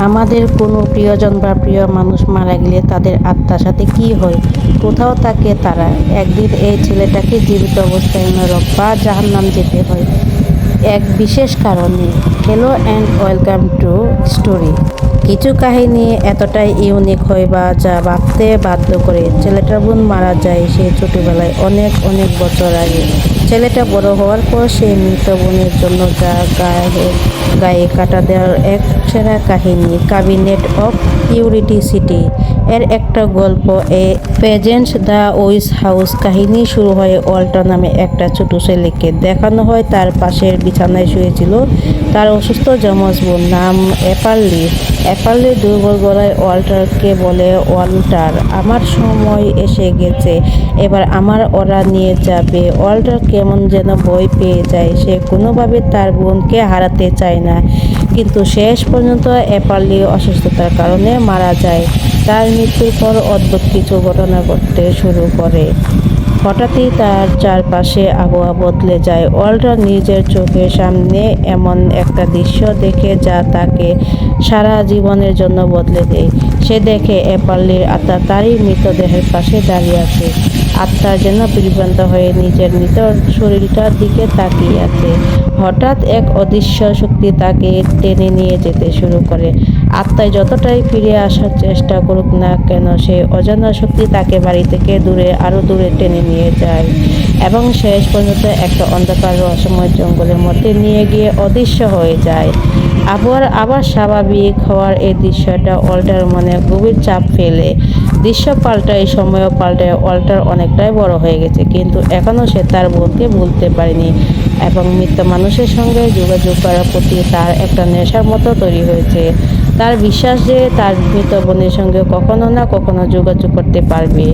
আমাদের কোনো প্রিয়জন বা প্রিয় মানুষ মারা গেলে তাদের আত্মার সাথে কি হয়? কোথাও থাকে তারা। একদিন এই ছেলেটাকে জীবিত অবস্থায় নরক বা জাহান্নাম যেতে হয় এক বিশেষ কারণে। Hello and welcome to story. কিছু কাহিনী এতটাই ইউনিক হয় বা যা ভাবতে বাধ্য করে। ছেলেটার বোন মারা যায় সে ছোটবেলায়, অনেক অনেক বছর আগে। ছেলেটা বড় হওয়ার পর সে মৃত বোনের জন্য যা গায়ে কাটা দেওয়ার এক সেরা কাহিনী। ক্যাবিনেট অফ কিউরিওসিটি এর একটা গল্প। এ পেজেন্টস দ্য উইচ হাউস কাহিনী শুরু হয় ওয়াল্টার নামে একটা ছোট ছেলেকে দেখানো হয়। তার পাশের বিছানায় শুয়েছিল তার অসুস্থ যমজ বোন, নাম অ্যাপারলি। অ্যাপারলি দুর্বল গলায় ওয়াল্টারকে বলে, ওয়াল্টার, আমার সময় এসে গেছে, এবার আমার ওরা নিয়ে যাবে। ওয়াল্টার কেমন যেন ভয় পেয়ে যায়। সে কোনোভাবে তার বোনকে হারাতে চায় না, কিন্তু শেষ পর্যন্ত অ্যাপারলি অসুস্থতার কারণে মারা যায়। তার মৃত্যুর পর অদ্ভুত কিছু ঘটনা ঘটতে শুরু করে। হঠাৎই তার চারপাশে আবহাওয়া বদলে যায়। ওয়াল্টার নিজের চোখের সামনে এমন একটা দৃশ্য দেখে যা তাকে সারা জীবনের জন্য বদলে দেয়। সে দেখে অ্যাপারলির আত্মা তারই মৃতদেহের পাশে দাঁড়িয়ে আছে। আত্মা যেন বিভ্রান্ত হয়ে নিজের মৃত শরীরটার দিকে তাকিয়ে আছে। হঠাৎ এক অদৃশ্য শক্তি তাকে টেনে নিয়ে যেতে শুরু করে। আত্মায় যতটাই ফিরে আসার চেষ্টা করুক না কেন, সে অজানা শক্তি তাকে বাড়ি থেকে দূরে, আরো দূরে টেনে নিয়ে যায় এবং শেষ পর্যন্ত একটা অন্ধকার রহস্যময় জঙ্গলের মধ্যে নিয়ে গিয়ে অদৃশ্য হয়ে যায়। আবার স্বাভাবিক হওয়ার এই দৃশ্যটা ওয়াল্টার মনে গভীর চাপ ফেলে। দৃশ্য পাল্টায়, সময়ও পাল্টায়। ওয়াল্টার অনেকটাই বড় হয়ে গেছে, কিন্তু এখনও সে তার বোনকে ভুলতে পারেনি এবং মৃত মানুষের সঙ্গে যোগাযোগ করার প্রতি তার একটা নেশার মতো তৈরি হয়েছে। তার বিশ্বাস যে তার মৃত বোনের সঙ্গে কখনো না কখনো যোগাযোগ করতে পারবে।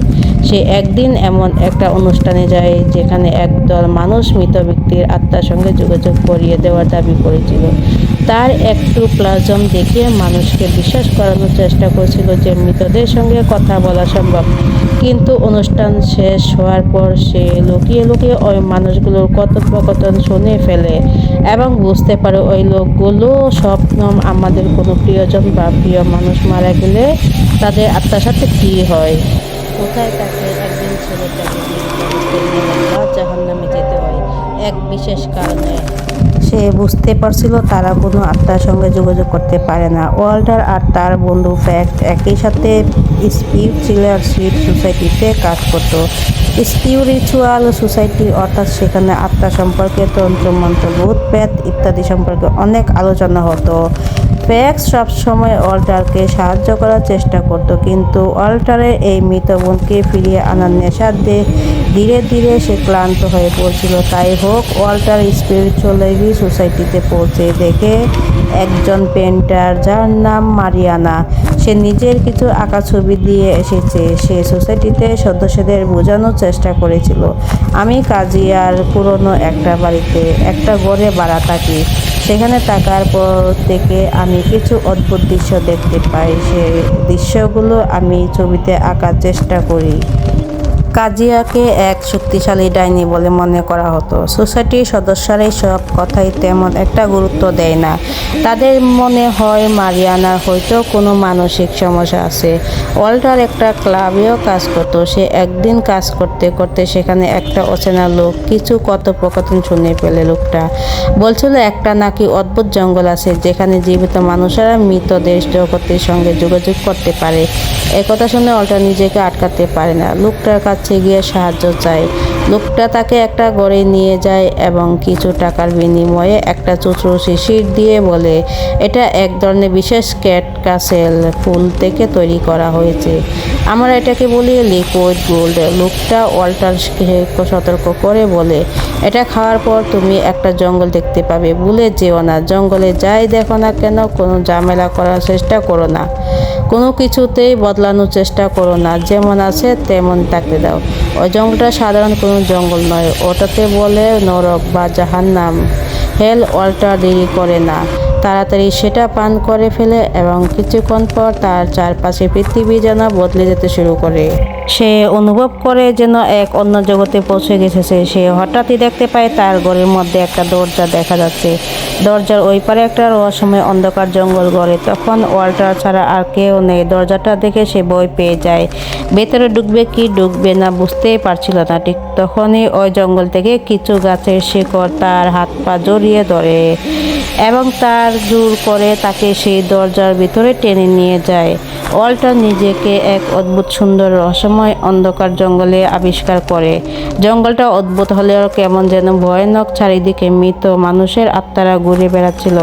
সে একদিন এমন একটা অনুষ্ঠানে যায় যেখানে একদল মানুষ মৃত ব্যক্তির আত্মার সঙ্গে যোগাযোগ করিয়ে দেওয়ার দাবি করেছিল। তার একটু প্লাজম দেখিয়ে মানুষকে বিশ্বাস করানোর চেষ্টা করেছিল যে মৃতদের সঙ্গে কথা বলা সম্ভব। কিন্তু অনুষ্ঠান শেষ হওয়ার পর সে লুকিয়ে লুকিয়ে ওই মানুষগুলোর কথোপকথন শুনে ফেলে এবং বুঝতে পারে ওই লোকগুলো স্বপ্ন। আমাদের কোনো প্রিয়জন বা প্রিয় মানুষ মারা গেলে তাদের আত্মার সাথে কী হয়, কোথায় তাকে একদিন ছেলেটাকে জাহান্নামে যেতে হয় এক বিশেষ কারণে। সে বুঝতে পারছিল তারা কোনো আত্মার সঙ্গে যোগাযোগ করতে পারে না। ওয়াল্টার আর তার বন্ধু ফ্যাক্ট একই সাথে স্পিরিচুয়াল সোসাইটিতে কাজ করত। স্পিরিচুয়াল সোসাইটি অর্থাৎ সেখানে আত্মা সম্পর্কে তন্ত্রমন্ত্র, ভূত প্রেত ইত্যাদি সম্পর্কে অনেক আলোচনা হতো। ফ্যাক্স সবসময় ওয়াল্টারকে সাহায্য করার চেষ্টা করত, কিন্তু ওয়াল্টারের এই মৃত বোনকে ফিরিয়ে আনার নেশা ধীরে ধীরে সে ক্লান্ত হয়ে পড়ছিল। তাই হোক, ওয়াল্টার স্পিরিচুয়ালিটি সোসাইটিতে পৌঁছে দেখে একজন পেন্টার যার নাম মারিয়ানা। সে নিজের কিছু আঁকা ছবি দিয়ে এসেছে। সে সোসাইটিতে সদস্যদের বোঝানোর চেষ্টা করেছিল, আমি কাজিয়ার পুরনো একটা বাড়িতে একটা ঘরে ভাড়া থাকি। সেখানে থাকার পর থেকে আমি কিছু অদ্ভুত দৃশ্য দেখতে পাই। সে দৃশ্যগুলো আমি ছবিতে আঁকার চেষ্টা করি। কাজিয়াকে এক শক্তিশালী ডাইনি বলে মনে করা হতো। সোসাইটির সদস্যরা সব কথাই তেমন একটা গুরুত্ব দেয় না। তাদের মনে হয় মারিয়ানার হয়তো কোনো মানসিক সমস্যা আছে। ওয়াল্টার একটা ক্লাবেও কাজ করতো। সে একদিন কাজ করতে করতে সেখানে একটা অচেনা লোক কিছু কথোপকথন শুনে ফেলে। লোকটা বলছিল একটা নাকি অদ্ভুত জঙ্গল আছে যেখানে জীবিত মানুষেরা মৃতদের জগতের সঙ্গে যোগাযোগ করতে পারে। একথা শুনে ওয়াল্টার নিজেকে আটকাতে পারে না। লোকটার কাছে গিয়ে সাহায্য চায়। লোকটা তাকে একটা ঘরে নিয়ে যায় এবং কিছু টাকার বিনিময়ে একটা ছোট শিশির দিয়ে বলে, এটা এক ধরনের বিশেষ ক্যাট কাসেল ফুল থেকে তৈরি করা হয়েছে, আমরা এটাকে বলি লিকুইড গোল্ড। লোকটা ওয়াল্টারকে সতর্ক করে বলে, এটা খাওয়ার পর তুমি একটা জঙ্গল দেখতে পাবে, ভুলে যেও না। জঙ্গলে যাই দেখো না কেন কোনো ঝামেলা করার চেষ্টা করো না, কোনো কিছুতেই বদলানোর চেষ্টা করো না, যেমন আছে তেমন থাকতে দাও। ওই জঙ্গলটা সাধারণ কোনো জঙ্গল নয়, ওটাতে বলে নরক বা জাহান্নাম, হেল। ওয়াল্টার দেরি করে না, তাড়াতাড়ি সেটা পান করে ফেলে এবং কিছুক্ষণ পর তার চারপাশে পৃথিবী যেন বদলে যেতে শুরু করে। সে অনুভব করে যেন এক অন্য জগতে পৌঁছে গেছে। সে হঠাৎই দেখতে পায় তার ঘরের মধ্যে একটা দরজা দেখা যাচ্ছে। দরজার ওই পারে একটা রহস্যময় অন্ধকার জঙ্গল গড়ে। তখন ওয়াল্টার ছাড়া আর কেউ নেই। দরজাটা দেখে সে ভয় পেয়ে যায়। ভেতরে ঢুকবে কি ঢুকবে না বুঝতেই পারছিল না। ঠিক তখনই ওই জঙ্গল থেকে কিছু গাছের শিকড় তার হাত পা জড়িয়ে ধরে এবং তার জোর করে তাকে সেই দরজার ভিতরে টেনে নিয়ে যায়। ওয়াল্টার নিজেকে এক অদ্ভুত সুন্দর রহস্যময় অন্ধকার জঙ্গলে আবিষ্কার করে। জঙ্গলটা অদ্ভুত হলেও কেমন যেন ভয়ানক। চারিদিকে মৃত মানুষের আত্মারা ঘুরে বেড়াচ্ছিল।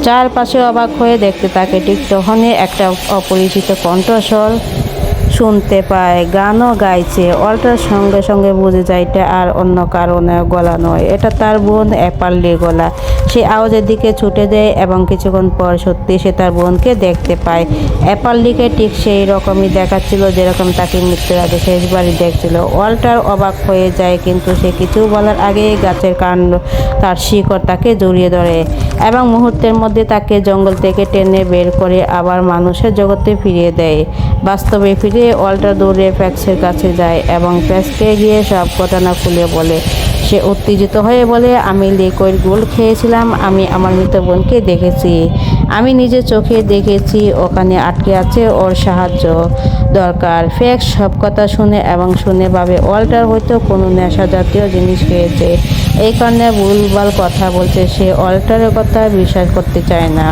চারপাশে অবাক হয়ে দেখতে থাকে। ঠিক তখনই একটা অপরিচিত কণ্ঠস্বর শুনতে পায়, গানও গাইছে। ওয়াল্টার সঙ্গে সঙ্গে বুঝে যায় এটা আর অন্য কারণে গলা নয়, এটা তার বোন অ্যাপার্লির গলা। সে আওয়াজের দিকে ছুটে দেয় এবং কিছুক্ষণ পর সত্যি সে তার বোনকে দেখতে পায়। অ্যাপার্লিকে ঠিক সেই রকমই দেখাচ্ছিল যেরকম তাকে মৃত্যুর আগে শেষবারই দেখছিল। ওয়াল্টার অবাক হয়ে যায়, কিন্তু সে কিছু বলার আগেই গাছের কাণ্ড তার শিকড় তাকে জড়িয়ে ধরে এবং মুহূর্তের মধ্যে তাকে জঙ্গল থেকে টেনে বের করে আবার মানুষের জগতে ফিরিয়ে দেয়। বাস্তবে ফিরে ওয়াল্টার দৌড়ে প্যাক্সের কাছে যায় এবং প্যাক্সকে গিয়ে সব ঘটনা খুলে বলে। সে উত্তেজিত হয়ে বলে, আমি লিকুইড গোল্ড খেয়েছিলাম, আমি আমার মৃত বোনকে দেখেছি, আমি নিজের চোখে দেখেছি, ওখানে আটকে আছে, ওর সাহায্য দরকার। প্যাক্স সব কথা শুনে এবং শুনে ভাবে ওয়াল্টার হয়তো কোনো নেশা জাতীয় জিনিস খেয়েছে, এই কারণে ভুলভাল কথা বলছে। সে ওয়াল্টারের কথা বিশ্বাস করতে চায় না।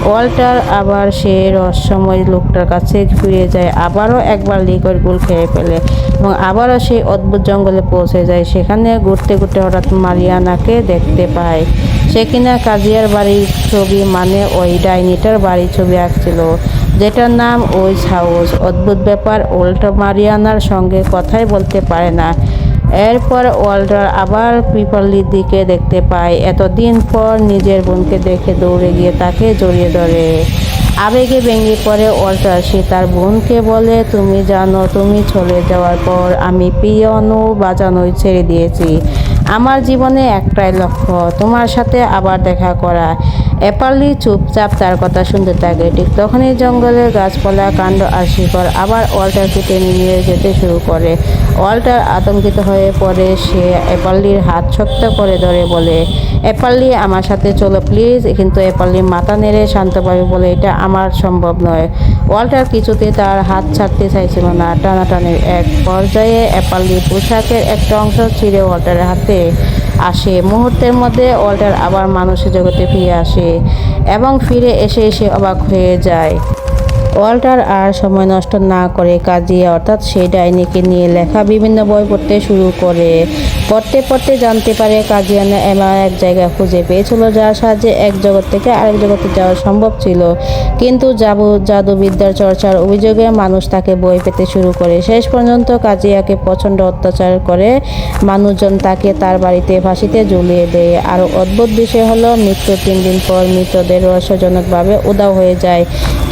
ওয়াল্টার আবার সে রহস্যময় লোকটার কাছে ফিরে যায়, আবারও একবার লিকুইড গোল্ড খেয়ে ফেলে এবং আবারও সেই অদ্ভুত জঙ্গলে পৌঁছে যায়। সেখানে ঘুরতে ঘুরতে হঠাৎ মারিয়ানাকে দেখতে পায়। সে কিনা কাজিয়ার বাড়ির ছবি, মানে ওই ডাইনিটার বাড়ির ছবি আঁকছিল, যেটার নাম ওইস হাউস। অদ্ভুত ব্যাপার, ওয়াল্টার মারিয়ানার সঙ্গে কথাই বলতে পারে না। এরপর ওয়াল্টার আবার পিপারলির দিকে দেখতে পায়। এতদিন পর নিজের বোনকে দেখে দৌড়ে গিয়ে তাকে জড়িয়ে ধরে। আবেগে ভেঙে পড়ে ওয়াল্টার। সে তার বোনকে বলে, তুমি জানো, তুমি চলে যাওয়ার পর আমি পিয়ানো বাজানোই ছেড়ে দিয়েছি। আমার জীবনে একটাই লক্ষ্য, তোমার সাথে আবার দেখা করা। অ্যাপার্লি চুপচাপ তার কথা শুনতে থাকে। ঠিক তখনই জঙ্গলের গাছপালা, কাণ্ড আর শিকড় আবার ওয়াল্টারকে টেনে নিয়ে যেতে শুরু করে। ওয়াল্টার আতঙ্কিত হয়ে পড়ে। সে অ্যাপার্লির হাত শক্ত করে ধরে বলে, অ্যাপার্লি আমার সাথে চলো প্লিজ। কিন্তু অ্যাপার্লি মাথা নেড়ে শান্তভাবে বলে, এটা আমার সম্ভব নয়। ওয়াল্টার কিছুতে তার হাত ছাড়তে চাইছিল না। টানাটানির এক পর্যায়ে অ্যাপার্লির পোশাকের একটা অংশ ছিঁড়ে ওয়াল্টারের হাতে আসে। মুহূর্তের মধ্যে ওয়াল্টার আবার মানুষের জগতে ফিরে আসে এবং ফিরে এসে সে অবাক হয়ে যায়। ওয়াল্টার আর সময় নষ্ট না করে কাজিয়া অর্থাৎ সেই ডাইনিকে নিয়ে লেখা বিভিন্ন বই পড়তে শুরু করে। পড়তে পড়তে জানতে পারে কাজিয়ানা এমন এক জায়গা খুঁজে পেয়েছিল যার সাহায্যে এক জগৎ থেকে আরেক জগতে যাওয়া সম্ভব ছিল। কিন্তু জাদুবিদ্যার চর্চার অভিযোগে মানুষ তাকে বই পেতে শুরু করে। শেষ পর্যন্ত কাজিয়াকে প্রচণ্ড অত্যাচার করে মানুষজন তাকে তার বাড়িতে ফাঁসিতে ঝুলিয়ে দেয়। আর অদ্ভুত বিষয় হলো, মৃত্যুর 3 দিন পর মৃতদের রহস্যজনকভাবে উধাও হয়ে যায়।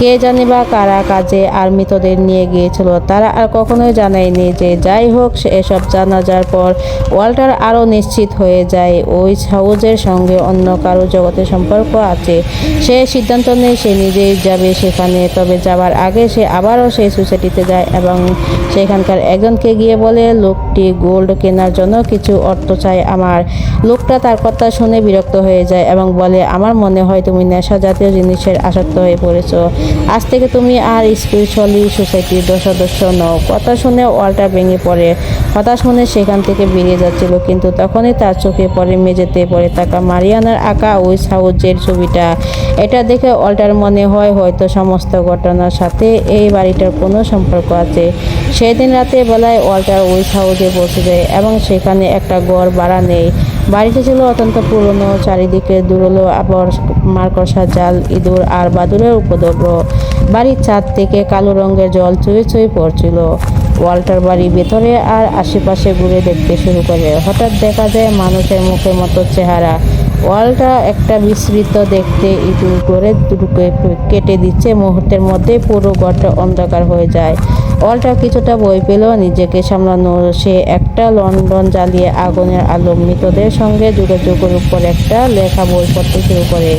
কে জানে বা কারা কাজে আর মৃতদের নিয়ে গিয়েছিল, তারা আর কখনোই জানায়নি। যে যাই হোক, এসব জানাজার পর ওয়াল্টার আরও নিশ্চিত হয়ে যায় ওই হাউজের সঙ্গে অন্য কারো জগতের সম্পর্ক আছে। সে সিদ্ধান্ত নেয় সে নিজেই যাবে সেখানে। তবে যাবার আগে সে আবারও সেই সোসাইটিতে যায় এবং সেখানকার একজনকে গিয়ে বলে, লোকটি গোল্ড কেনার জন্য কিছু অর্থ চায় আমার। লোকটা তার কথা শুনে বিরক্ত হয়ে যায় এবং বলে, আমার মনে হয় তুমি নেশা জাতীয় জিনিসের আসক্ত হয়ে পড়েছো। আজ থেকে তুমি আর স্পিরিচুয়ালি সোসাইটির সদস্য নও। কথা শুনে ওয়াল্টার ভেঙে পড়ে। হতাশ মনে সেখান থেকে বেরিয়ে যাচ্ছিল, কিন্তু তখনই তার চোখে পড়ে মেঝেতে পড়ে থাকা মারিয়ানার আঁকা ওই হাউজের ছবিটা। এটা দেখে ওয়াল্টার মনে হয় হয়তো সমস্ত ঘটনার সাথে এই বাড়িটার কোনো সম্পর্ক আছে। সেদিন রাতে বেলায় ওয়াল্টার ওই হাউজে পৌঁছে যায় এবং সেখানে একটা ঘর ভাড়া নেয়। বাড়িটি ছিল অত্যন্ত পুরনো, চারিদিকে দুরলো আবার মাকড়সা জাল, ইঁদুর আর বাদুড়ের উপদ্রব। বাড়ির ছাদ থেকে কালো রঙের জল চুয়ে চুয়ে পড়ছিল। ওয়াল্টার বাড়ির ভেতরে আর আশেপাশে ঘুরে দেখতে শুরু করে। হঠাৎ দেখা যায় মানুষের মুখের মতো চেহারা। ওয়াল্টার একটা বিস্মৃত দেখতে ইঁদুর ঘরে ঢুকে কেটে দিচ্ছে। মুহূর্তের মধ্যে পুরো ঘরটা অন্ধকার হয়ে যায়। ওয়াল্টার কিছুটা ভয় পেল, নিজেকে সামলানো। সে একটা লন্ডন জ্বালিয়ে আগুনের আলো মৃতদের সঙ্গে যোগাযোগের উপর একটা লেখা বই পড়তে শুরু করে।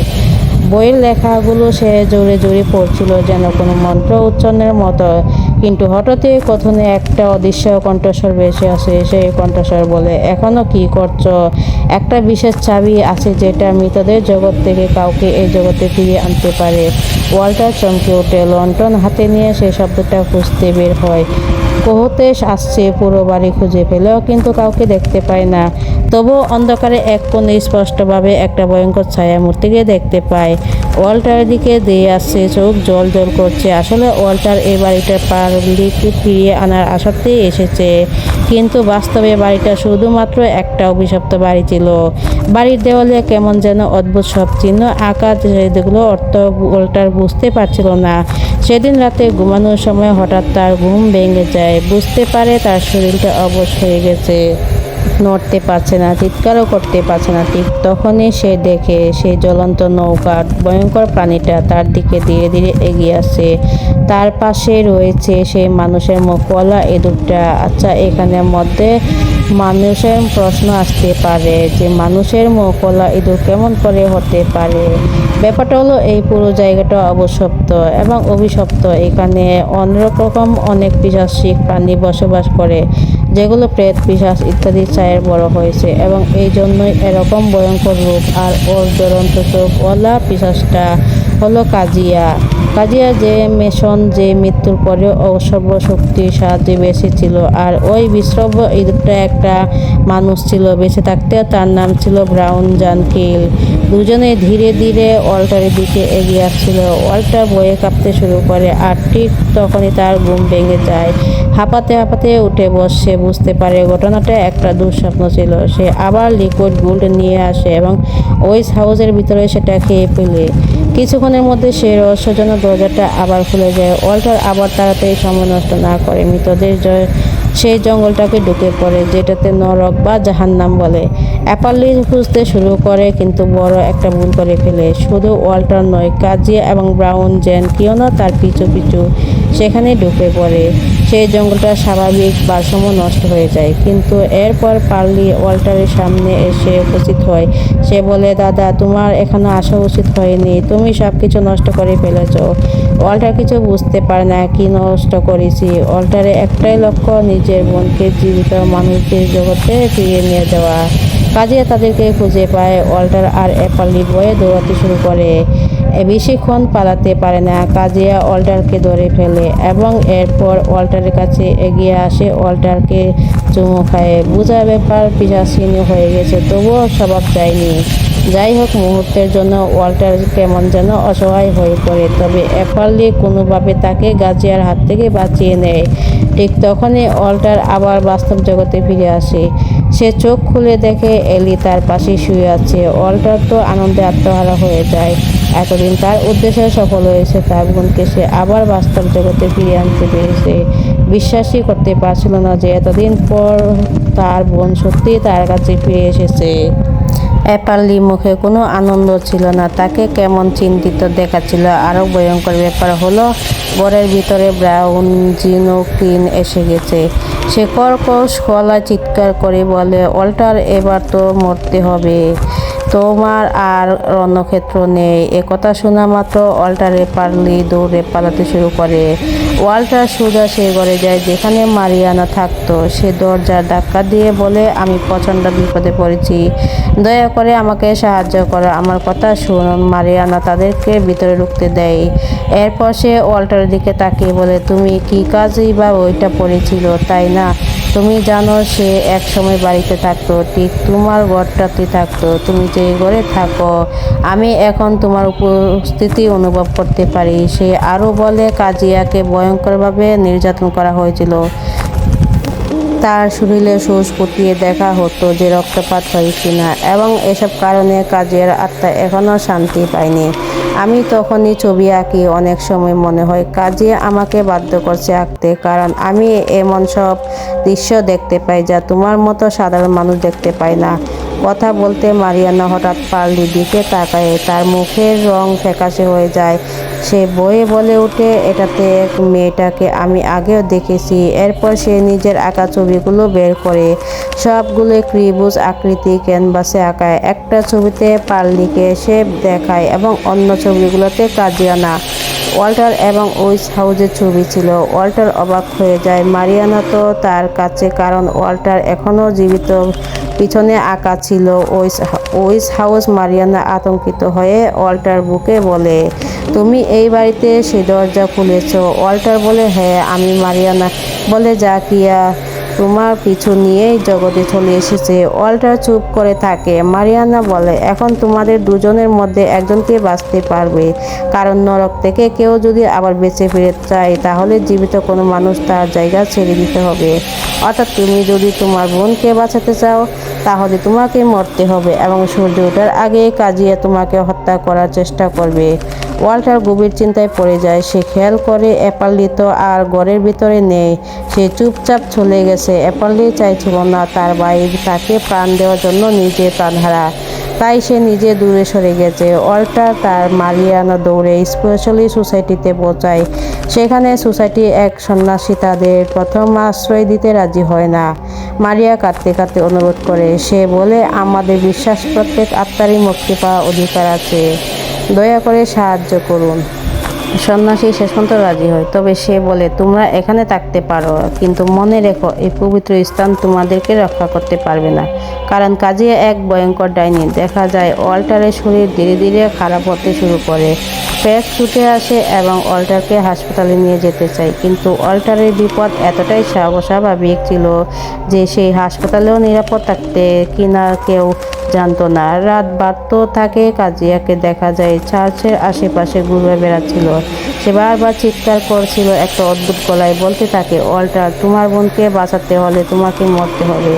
বইয়ের লেখাগুলো সে জোরে জোরে পড়ছিল যেন কোনো মন্ত্র উচ্চারণের মতো, কিন্তু হঠাৎই কথনে একটা অদৃশ্য কণ্ঠস্বর ভেসে আসে। সেই কণ্ঠস্বর বলে, এখনো কি করছো? একটা বিশেষ চাবি আছে যেটা মৃতদের জগৎ থেকে কাউকে এই জগতে ফিরিয়ে আনতে পারে। ওয়াল্টার চমকে ওঠে, লণ্ঠন হাতে নিয়ে সেই শব্দটা খুঁজতে বের হয়। কোহতে আসছে, পুরো বাড়ি খুঁজে পেলেও কিন্তু কাউকে দেখতে পায় না। তবুও অন্ধকারে এক কোণে স্পষ্টভাবে একটা ভয়ঙ্কর ছায়া মূর্তিকে দেখতে পায়। ওয়াল্টারের দিকে দিয়ে আসছে, চোখ জল জল করছে। আসলে ওয়াল্টার এই বাড়িটার পারলিকে ফিরিয়ে আনার আশাতেই এসেছে, কিন্তু বাস্তবে বাড়িটা শুধুমাত্র একটা অভিশপ্ত বাড়ি ছিল। বাড়ির দেওয়ালে কেমন যেন অদ্ভুত সব চিহ্ন আঁকা, যেগুলো অর্থ ওয়াল্টার বুঝতে পারছিল না। সেদিন রাতে ঘুমানোর সময় হঠাৎ তার ঘুম ভেঙে যায়। বুঝতে পারে তার শরীরটা অবশ হয়ে গেছে, নড়তে পারছে না, চিৎকারও করতে পারছে না। ঠিক তখনই সে দেখে সেই জ্বলন্ত নৌকার ভয়ঙ্কর প্রাণীটা তার দিকে ধীরে ধীরে এগিয়ে আসছে। তার পাশে রয়েছে সেই মানুষের মুখওয়ালা ইঁদুরটা। আচ্ছা, এখানের মধ্যে মানুষের প্রশ্ন আসতে পারে যে মানুষের মুখওয়ালা ইঁদুর কেমন করে হতে পারে। ব্যাপারটা হলো এই পুরো জায়গাটা অবশপ্ত এবং অভিশপ্ত। এখানে অনেক রকম অনেক পিশাচিক প্রাণী বসবাস করে, যেগুলো প্রেত, পিশাচ ইত্যাদি ছায়ের বড় হয়েছে, এবং এই জন্যই এরকম ভয়ঙ্কর রূপ। আর ওর জ্বলন্ত চোখওয়ালা পিশাচটা হলো কাজিয়া। কাজিয়া যে মেশন, যে মৃত্যুর পরেও অসর্বশক্তির সাহায্যে বেঁচে ছিল। আর ওই বিশ্রব্য ইঁদুরটা একটা মানুষ ছিল, বেঁচে থাকতেও। তার নাম ছিল ব্রাউন জন কিল। দুজনে ধীরে ধীরে ওয়াল্টারের দিকে এগিয়ে আসছিল। ওয়াল্টার ভয়ে কাঁপতে শুরু করে, আর ঠিক তখনই তার ঘুম ভেঙে যায়। হাঁপাতে হাঁপাতে উঠে বসে বুঝতে পারে ঘটনাটা একটা দুঃস্বপ্ন ছিল। সে আবার লিকুইড গোল্ড নিয়ে আসে এবং ওই হাউসের ভিতরে সেটা খেয়ে ফেলে। কিছুক্ষণের মধ্যে সে রহস্যজনক দরজাটা আবার খুলে যায়। ওয়াল্টার আবার তাড়াতাড়ি সময় নষ্ট না করে মৃতদের সেই জঙ্গলটাকে ঢুকে পড়ে, যেটাতে নরক বা জাহান্নাম বলে। অ্যাপারলি খুঁজতে শুরু করে, কিন্তু বড় একটা ভুল করে ফেলে। শুধু ওয়াল্টার নয়, কাজিয়া এবং ব্রাউন জেন কিওনা তার পিছু পিছু সেখানে ঢুকে পড়ে। সেই জঙ্গলটার স্বাভাবিক ভারসাম্য নষ্ট হয়ে যায়। কিন্তু এরপর পার্লি ওয়াল্টারের সামনে এসে উপস্থিত হয়। সে বলে, দাদা, তোমার এখানে আসা উচিত হয়নি, তুমি সব কিছু নষ্ট করে ফেলেছ। ওয়াল্টার কিছু বুঝতে পারে না কি নষ্ট করেছি। ওয়াল্টারের একটাই লক্ষ্য, নিজের বোনকে জীবিত মানুষদের জগতে ফিরিয়ে নিয়ে যাওয়া। কাজিয়া তাদেরকে খুঁজে পায়। ওয়াল্টার আর অ্যাপারলি ভয়ে দৌড়াতে শুরু করে। বেশিক্ষণ পালাতে পারে না। কাজিয়া ওয়াল্টারকে ধরে ফেলে এবং এরপর ওয়াল্টারের কাছে এগিয়ে আসে। ওয়াল্টারকে চুমু খায়। বোঝা ব্যাপার, পিশাচিনী হয়ে গেছে, তবুও স্বভাব যায়নি। যাই হোক, মুহূর্তের জন্য ওয়াল্টার কেমন যেন অসহায় হয়ে পড়ে। তবে অ্যাপারলি কোনোভাবে তাকে কাজিয়ার হাত থেকে বাঁচিয়ে নেয়। ঠিক তখনই ওয়াল্টার আবার বাস্তব জগতে ফিরে আসে। সে চোখ খুলে দেখে এলি তার পাশে শুয়ে আছে। ওয়াল্টার তো আনন্দে আত্মহারা হয়ে যায়। এতদিন তার উদ্দেশ্য সফল হয়েছে, তার বোনকে সে আবার বাস্তব জগতে ফিরিয়ে আনতে পেরেছে। বিশ্বাসই করতে পারছিল না যে এতদিন পর তার বোন সত্যি তার কাছে ফিরে এসেছে। অ্যাপারলি মুখে কোনো আনন্দ ছিল না, তাকে কেমন চিন্তিত দেখাচ্ছিল। আরও ভয়ঙ্কর ব্যাপার হলো, ঘরের ভিতরে ব্রাউন জিনো ক্লিন এসে গেছে। সে কর্কশ গলায় চিৎকার করে বলে, ওয়াল্টার, এবার তো মরতে হবে, তোমার আর রণক্ষেত্র নেই। একথা শোনা মাত্র ওয়াল্টারে পার্লি দৌড়ে পালাতে শুরু করে। ওয়াল্টার সোজা সে ঘরে যায় যেখানে মারিয়ানা থাকতো। সে দরজার ধাক্কা দিয়ে বলে, আমি প্রচণ্ড বিপদে পড়েছি, দয়া করে আমাকে সাহায্য করো, আমার কথা শুনুন। মারিয়ানা তাদেরকে ভিতরে ঢুকতে দেয়। এরপর সে ওয়াল্টারের দিকে তাকিয়ে বলে, তুমি কি কাজেই বা ওইটা পড়েছিল, তাই না? তুমি জানো সে এক সময় বাড়িতে থাকতো, ঠিক তোমার ঘরটাতে থাকতো, তুমি যে ঘরে থাকো। আমি এখন তোমার উপস্থিতি অনুভব করতে পারি। সে আরও বলে, কাজিয়াকে ভয়ঙ্করভাবে নির্যাতন করা হয়েছিল। তার শরীরে সুচ ফুটিয়ে দেখা হতো যে রক্তপাত হয় কিনা, এবং এসব কারণে কাজিয়ার আত্মা এখনও শান্তি পায়নি। আমি তখনই ছবি আঁকি। অনেক সময় মনে হয় কাজিয়া আমাকে বাধ্য করছে আঁকতে, কারণ আমি এমন সব দৃশ্য দেখতে পাই যা তোমার মতো সাধারণ মানুষ দেখতে পায় না। কথা বলতে মারিয়ানা হঠাৎ পার্লির দিকে তাকায়। তার মুখের রং ফ্যাকাশে হয়ে যায়। সে বয়ে বলে ওঠে, এটাতে এক মেয়েটাকে আমি আগেও দেখেছি। এরপর সে নিজের আঁকা ছবিগুলো বের করে সবগুলো ত্রিভুজ আকৃতি ক্যানভাসে আঁকায়। একটা ছবিতে পার্লিকে সে দেখায় এবং অন্য ছবিগুলোতে কাজিয়ানা, ওয়াল্টার এবং ওইস হাউজের ছবি ছিল। ওয়াল্টার অবাক হয়ে যায়, মারিয়ানা তো তার কাছে, কারণ ওয়াল্টার এখনও জীবিত। পিছনে আঁকা ছিল ওইস হাউস। মারিয়ানা আতঙ্কিত হয়ে ওয়াল্টার বুকে বলে, তুমি এই বাড়িতে সে দরজা খুলেছ? ওয়াল্টার বলে, হ্যাঁ আমি। মারিয়ানা বলে, জাকিয়া তোমার পিছু নিয়েই জগতে চলে এসেছে। ওয়াল্টার চুপ করে থাকে। মারিয়ানা বলে, এখন তোমাদের দুজনের মধ্যে একজনকে বাঁচতে পারবে, কারণ নরক থেকে কেউ যদি আবার বেঁচে ফিরে চায় তাহলে জীবিত কোনো মানুষ তার জায়গা ছেড়ে দিতে হবে। অর্থাৎ তুমি যদি তোমার বোনকে বাঁচাতে চাও তাহলে তোমাকে মরতে হবে এবং সূর্য ওঠার আগে কাজিয়া তোমাকে হত্যা করার চেষ্টা করবে। ওয়াল্টার গভীর চিন্তায় পড়ে যায়। সে খেয়াল করে অ্যাপার্লি তো আর ঘরের ভিতরে নেই। সে চুপচাপ চলে গেছে। অ্যাপার্লি চাইছিল না তার ভাই তাকে প্রাণ দেওয়ার জন্য নিজে প্রাণহারা, তাই সে নিজে দূরে সরে গেছে। ওয়াল্টার তার মারিয়ানা দৌড়ে স্পেশালি সোসাইটিতে পৌঁছায়। সেখানে সোসাইটি এক সন্ন্যাসী তাদের প্রথম আশ্রয় দিতে রাজি হয় না। মারিয়া কাঁদতে কাঁদতে অনুরোধ করে। সে বলে, আমাদের বিশ্বাস প্রত্যেক আত্মারই মুক্তি পাওয়ার অধিকার আছে, দয়া করে সাহায্য করুন। সন্ন্যাসী শেষ পর্যন্ত রাজি হয়, তবে সে বলে, তোমরা এখানে থাকতে পারো, কিন্তু মনে রেখো এই পবিত্র স্থান তোমাদেরকে রক্ষা করতে পারবে না, কারণ কাজিয়া এক ভয়ঙ্কর ডাইনি। দেখা যায় ওয়াল্টারের শরীর ধীরে ধীরে খারাপ হতে শুরু করে। ফ্যাক্স ছুটে আসে এবং ওয়াল্টারকে হাসপাতালে নিয়ে যেতে চায়, কিন্তু ওয়াল্টারের বিপদ এতটাই অস্বাভাবিক ছিল যে সেই হাসপাতালেও নিরাপদ থাকতে কিনা কেউ জানতো না। রাত বাড়তে থাকে। কাজিয়াকে দেখা যায় চার্চের আশেপাশে ঘুরে বেড়াচ্ছিল। সে বারবার চিৎকার করছিল একটা অদ্ভুত গলায়, বলতে থাকে, ওয়াল্টার তোমার বোনকে বাঁচাতে হলে তোমাকে মরতে হবে।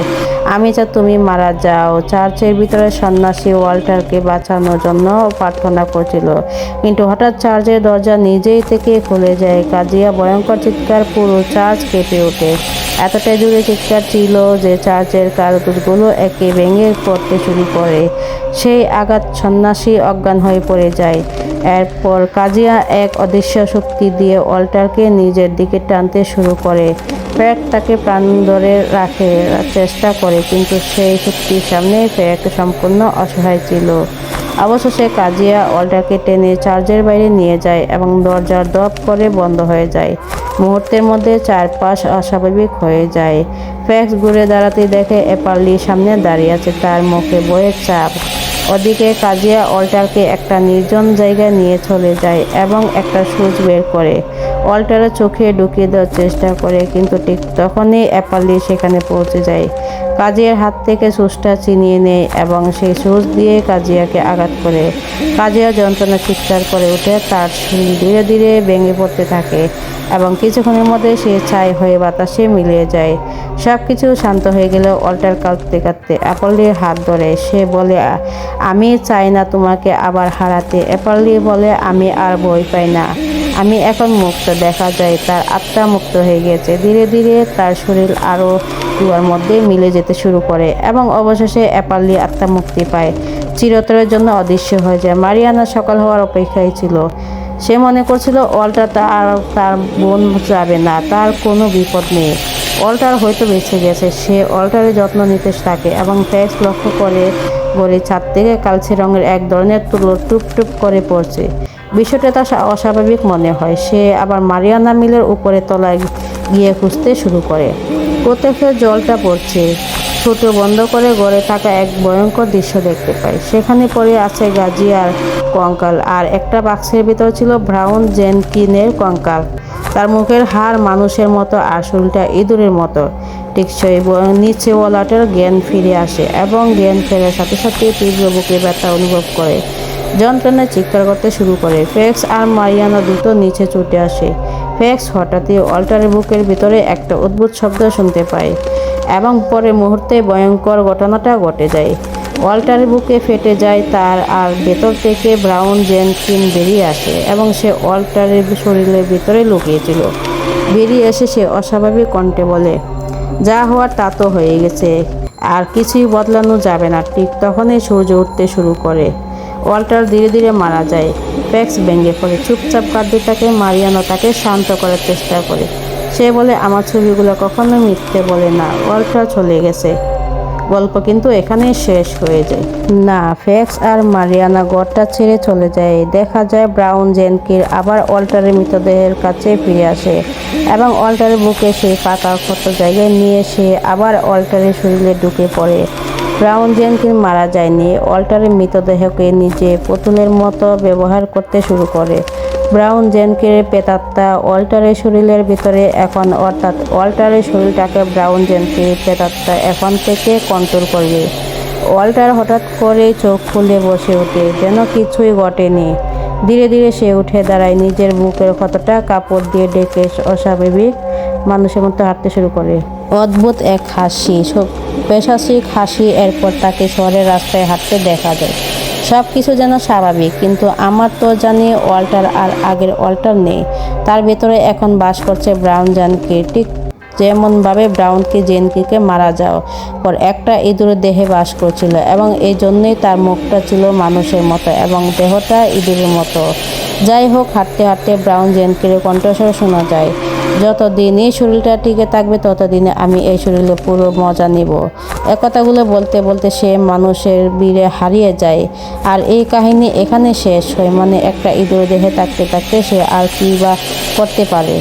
আমি চাই তুমি মারা যাও। চার্চের ভিতরে সন্ন্যাসী ওয়াল্টারকে বাঁচানোর জন্য প্রার্থনা করছিল, কিন্তু হঠাৎ চার্চের দরজা নিজেই থেকে খুলে যায়। কাজিয়া ভয়ঙ্কর চিৎকার, পুরো চার্চ কেঁপে ওঠে। এতটাই জোরে চিৎকার ছিল যে চার্চের কার্তুজগুলো একে ভেঙে পড়তে শুরু করে। সেই আঘাত সন্ন্যাসী অজ্ঞান হয়ে পড়ে যায়। এরপর কাজিয়া এক অদৃশ্য শক্তি দিয়ে ওয়াল্টারকে নিজের দিকে টানতে শুরু করে। ফ্যাক তাকে প্রাণ ধরে রাখার চেষ্টা করে, কিন্তু সেই শক্তির সামনে ফ্যাক সম্পূর্ণ অসহায় ছিল। অবশেষে কাজিয়া ওয়াল্টারকে টেনে চার্চের বাইরে নিয়ে যায় এবং দরজা দপ করে বন্ধ হয়ে যায়। মুহূর্তের মধ্যে চারপাশ অস্বাভাবিক হয়ে যায়। ফ্যাক্স ঘুরে দাঁড়াতে দেখে অ্যাপার্লি সামনে দাঁড়িয়ে আছে, তার মুখে বইয়ের চাপ। ওদিকে কাজিয়া ওয়াল্টারকে একটা নির্জন জায়গায় নিয়ে চলে যায় এবং একটা সুচ বের করে ওয়াল্টারের চোখে ঢুকিয়ে দেওয়ার চেষ্টা করে, কিন্তু ঠিক তখনই অ্যাপার্লি সেখানে পৌঁছে যায়। কাজিয়ার হাত থেকে সুচটা ছিনিয়ে নেয় এবং সেই সুচ দিয়ে কাজিয়াকে আঘাত করে। কাজিয়া যন্ত্রণা চিৎকার করে ওঠে। তার শরীর ধীরে ধীরে ভেঙে পড়তে থাকে এবং কিছুক্ষণের মধ্যে সে ছাই হয়ে বাতাসে মিলিয়ে যায়। সব কিছু শান্ত হয়ে গেলে ওয়াল্টার কাঁদতে কাঁদতে অ্যাপার্লির হাত ধরে। সে বলে, আমি চাই না তোমাকে আবার হারাতে। অ্যাপার্লি বলে, আমি আর ভয় পাই না, আমি এখন মুক্ত। দেখা যায় তার আত্মা মুক্ত হয়ে গেছে। ধীরে ধীরে তার শরীর আরও ধোঁয়ার মধ্যে মিলে যেতে শুরু করে এবং অবশেষে অ্যাপার্লি আত্মা মুক্তি পায়, চিরতরের জন্য অদৃশ্য হয়ে যায়। মারিয়ানা সকাল হওয়ার অপেক্ষায় ছিল। সে মনে করছিল ওয়াল্টার তার বোন যাবে না, তার কোনো বিপদ নেই, ওয়াল্টার হয়তো বেঁচে গেছে। সে ওয়াল্টারের যত্ন নিতে থাকে এবং ফ্যাক্স লক্ষ্য করে গড়ে ছাদ থেকে কালচে রঙের এক ধরনের তুলো টুপ টুপ করে পড়ছে। বিষয়টা তার অস্বাভাবিক মনে হয়। সে আবার মারিয়ানা মিলের উপরে তলায় গিয়ে খুঁজতে শুরু করে। কোথাও জলটা পড়ছে। ছোট বন্ধ করে গড়ে থাকা এক ভয়ঙ্কর দৃশ্য দেখতে পায়। সেখানে পড়ে আছে গাজিয়ার কঙ্কাল, আর একটা বাক্সের ভিতর ছিল ব্রাউন জেনকিনের কঙ্কাল। তার মুখের হাড় মানুষের মতো আর শরীরটা ইঁদুরের মতো। টেকসই নিচে ওয়াল্টার জ্ঞান ফিরে আসে এবং জ্ঞান ফেরার সাথে সাথে তীব্র বুকে ব্যথা অনুভব করে, যন্ত্রণায় চিৎকার করতে শুরু করে। ফ্যাক্স আর মারিয়ানা দ্রুত নিচে ছুটে আসে। ফ্যাক্স হঠাৎই ওয়াল্টারের বুকের ভিতরে একটা অদ্ভুত শব্দ শুনতে পায় এবং পরে মুহূর্তে ভয়ঙ্কর ঘটনাটা ঘটে যায়। ওয়াল্টারের বুকে ফেটে যায় তার, আর ভেতর থেকে ব্রাউন জেনকিন বেরিয়ে আসে এবং সে ওয়াল্টারের শরীরের ভিতরে লুকিয়েছিল। বেরিয়ে এসে সে অস্বাভাবিক কণ্ঠে বলে, যা হওয়ার তা তো হয়ে গেছে, আর কিছুই বদলানো যাবে না। ঠিক তখনই সূর্য উঠতে শুরু করে। ওয়াল্টার ধীরে ধীরে মারা যায়। ফ্যাক্স ভেঙে পড়ে। চুপচাপ কাঁদতে থাকে। মারিয়ানো তাকে শান্ত করার চেষ্টা করে। সে বলে, আমার ছবিগুলো কখনো মিথ্যে বলে না। ওয়াল্টার চলে গেছে, গল্প কিন্তু এখানেই শেষ হয়ে যায়। না, ফ্যাক্স আর মারিয়ানা ঘরটা ছেড়ে চলে যায়। দেখা যায় ব্রাউন জেনকির আবার ওয়াল্টারের মৃতদেহের কাছে ফিরে আসে এবং ওয়াল্টারের বুকে সেই ফাঁকা ক্ষত জায়গায় নিয়ে সে আবার ওয়াল্টারের শরীরে ঢুকে পড়ে। ব্রাউন জেনকির মারা যায়নি। ওয়াল্টারের মৃতদেহকে নিজে পুতুলের মতো ব্যবহার করতে শুরু করে। ব্রাউন জেনকির প্রেতাত্মা ওয়াল্টারের শরীরের ভিতরে এখন, অর্থাৎ ওয়াল্টারের শরীরটাকে ব্রাউন জেনকির প্রেতাত্মা এখন থেকে কন্ট্রোল করবে। ওয়াল্টার হঠাৎ করেই চোখ খুলে বসে ওঠে, যেন কিছুই ঘটেনি। ধীরে ধীরে সে উঠে দাঁড়ায়, নিজের বুকের ক্ষতটা কাপড় দিয়ে ঢেকে অস্বাভাবিক মানুষের মতো হাঁটতে শুরু করে। অদ্ভুত এক হাসি, পেশাচিক হাসি। এরপর তাকে শহরের রাস্তায় হাঁটতে দেখা যায়। সব কিছু যেন স্বাভাবিক, কিন্তু আমার তো জানি ওয়াল্টার আর আগের ওয়াল্টার নেই। তার ভেতরে এখন বাস করছে ব্রাউন জেনকি, ঠিক যেমনভাবে ব্রাউনকে জেনকিকে মারা যাওয়ার পর একটা ইঁদুরের দেহে বাস করছিল, এবং এই জন্যই তার মুখটা ছিল মানুষের মতো এবং দেহটা ইঁদুরের মতো। যাই হোক, হাঁটতে হাঁটতে ব্রাউন জেনকির কণ্ঠস্বর শোনা যায়, যতদিন এই শরীরটা টিকে থাকবে ততদিনে আমি এই শরীরে পুরো মজা নিব। কথাগুলো বলতে বলতে সে মানুষের ভিড়ে হারিয়ে যায়। আর এই কাহিনী এখানে শেষ হয়। মানে একটা ইঁদুর দেহে থাকতে থাকতে সে আর কি বা করতে পারে।